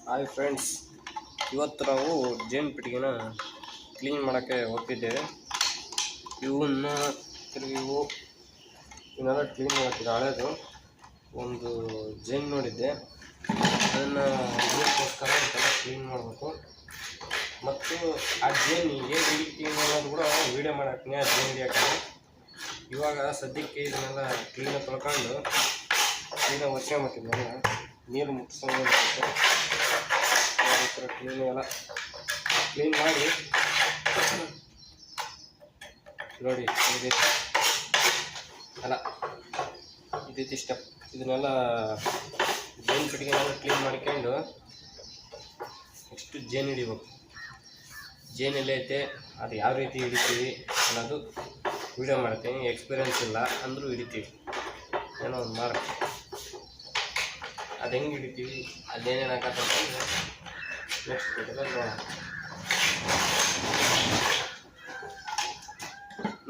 Hi friends, ಇವತ್ತು ನಾವು ಜೇನು ಪೆಟ್ಟಿಗೆನ ಕ್ಲೀನ್ ಮಾಡೋಕ್ಕೆ ಹೋಗ್ತಿದ್ದೇವೆ. ಇವನ್ನ ಇವನ್ನೆಲ್ಲ ಕ್ಲೀನ್ ಮಾಡೋಕ್ಕೆ ಹಳೇದು ಒಂದು ಜೇನು ನೋಡಿದ್ದೆ, ಅದನ್ನು ಇದಕ್ಕೋಸ್ಕರ ಇದೆಲ್ಲ ಕ್ಲೀನ್ ಮಾಡಬೇಕು. ಮತ್ತು ಆ ಜೇನು ಹೇಗೆ ಹಿಡಿತೀವಿ ಅನ್ನೋದು ಕೂಡ ವೀಡಿಯೋ ಮಾಡೋಕ್ಕೆ ಆ ಜೇನು ಹಿಡಿಯೋಕ್ಕೆ. ಇವಾಗ ಸದ್ಯಕ್ಕೆ ಇದನ್ನೆಲ್ಲ ಕ್ಲೀನಾಗಿ ತೊಳ್ಕೊಂಡು ಕ್ಲೀನಾಗಿ ಒರ್ಸ್ಕೊಂಬಿಟ್ಟಿದ್ದು ನಾನು ನೀರು ಮುಟ್ಟಿಸ್ಕೊಂಡು ಕ್ಲೀನ್ ಮಾಡಿ ನೋಡಿ. ಇದೈತಿ ಸ್ಟೆಪ್. ಇದನ್ನೆಲ್ಲ ಜೇನು ಪೆಟ್ಟಿಗೆನೆಲ್ಲ ಕ್ಲೀನ್ ಮಾಡ್ಕೊಂಡು ನೆಕ್ಸ್ಟ್ ಜೇನು ಹಿಡಿಬೇಕು. ಜೇನೆಲ್ಲ ಐತೆ, ಅದು ಯಾವ ರೀತಿ ಹಿಡಿತೀವಿ ಅನ್ನೋದು ವೀಡಿಯೋ ಮಾಡ್ತೀನಿ. ಎಕ್ಸ್ಪೀರಿಯನ್ಸ್ ಇಲ್ಲ ಅಂದರೂ ಹಿಡಿತೀವಿ, ಏನೋ ಒಂದು ಮಾಡ. ಅದು ಹೆಂಗೆ ಹಿಡಿತೀವಿ, ಅದೇನೇನು ಹಾಕತ್ತಂದ್ರೆ ನೆಕ್ಸ್ಟ್ ವಿಡಿಯೋದಲ್ಲಿ ನೋಡೋಣ.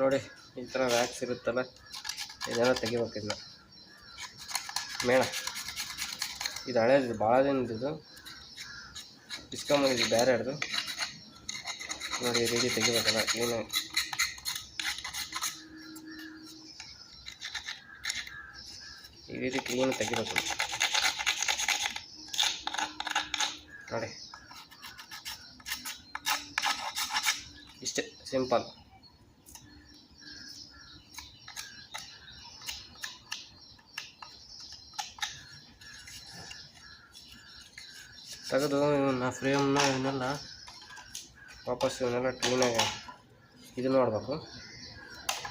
ನೋಡಿ, ಈ ಥರ ವ್ಯಾಕ್ಸ್ ಇರುತ್ತಲ್ಲ, ಇದೆಲ್ಲ ತೆಗಿಬೇಕು. ಇದನ್ನ ಮೇಣ ಇದು ಹಳೇದು, ಭಾಳ ದಿನದ್ದು. ಇಸ್ಕೊಂಬಂದಿದ್ದು ಬೇರೆ ಹಿಡ್ದು ನೋಡಿ. ಈ ರೀತಿ ತೆಗಿಬೇಕಲ್ಲ ಕ್ಲೀನಾಗಿ. ಈ ರೀತಿ ಕ್ಲೀನ್ ತೆಗಿಬೇಕು ನೋಡಿ. ಇಷ್ಟೇ ಸಿಂಪಲ್. ತೆಗೆದು ಇವನ್ನ ಫ್ರೇಮ್ನ ಇವನ್ನೆಲ್ಲ ವಾಪಸ್ ಇವನ್ನೆಲ್ಲ ಕ್ಲೀನಾಗಿ ಇದು ಮಾಡಬೇಕು.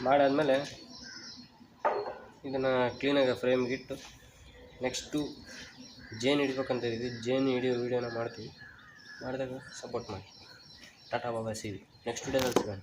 ಮಾಡಾದ್ಮೇಲೆ ಇದನ್ನು ಕ್ಲೀನಾಗಿ ಫ್ರೇಮ್ಗೆ ಇಟ್ಟು ನೆಕ್ಸ್ಟು ಜೇನು ಹಿಡಿಬೇಕಂತ ಇದ್ದೀವಿ. ಜೇನು ಹಿಡಿಯೋ ವೀಡಿಯೋನ ಮಾಡ್ತೀವಿ. ಮಾಡಿದಾಗ ಸಪೋರ್ಟ್ ಮಾಡಿ. ಟಾಟಾ ಬಾಬಾ, ಸಿ ವಿ ನೆಕ್ಸ್ಟ್ ವಿಡಿಯೋದಲ್ಲಿ ಸಿಗೋಣ.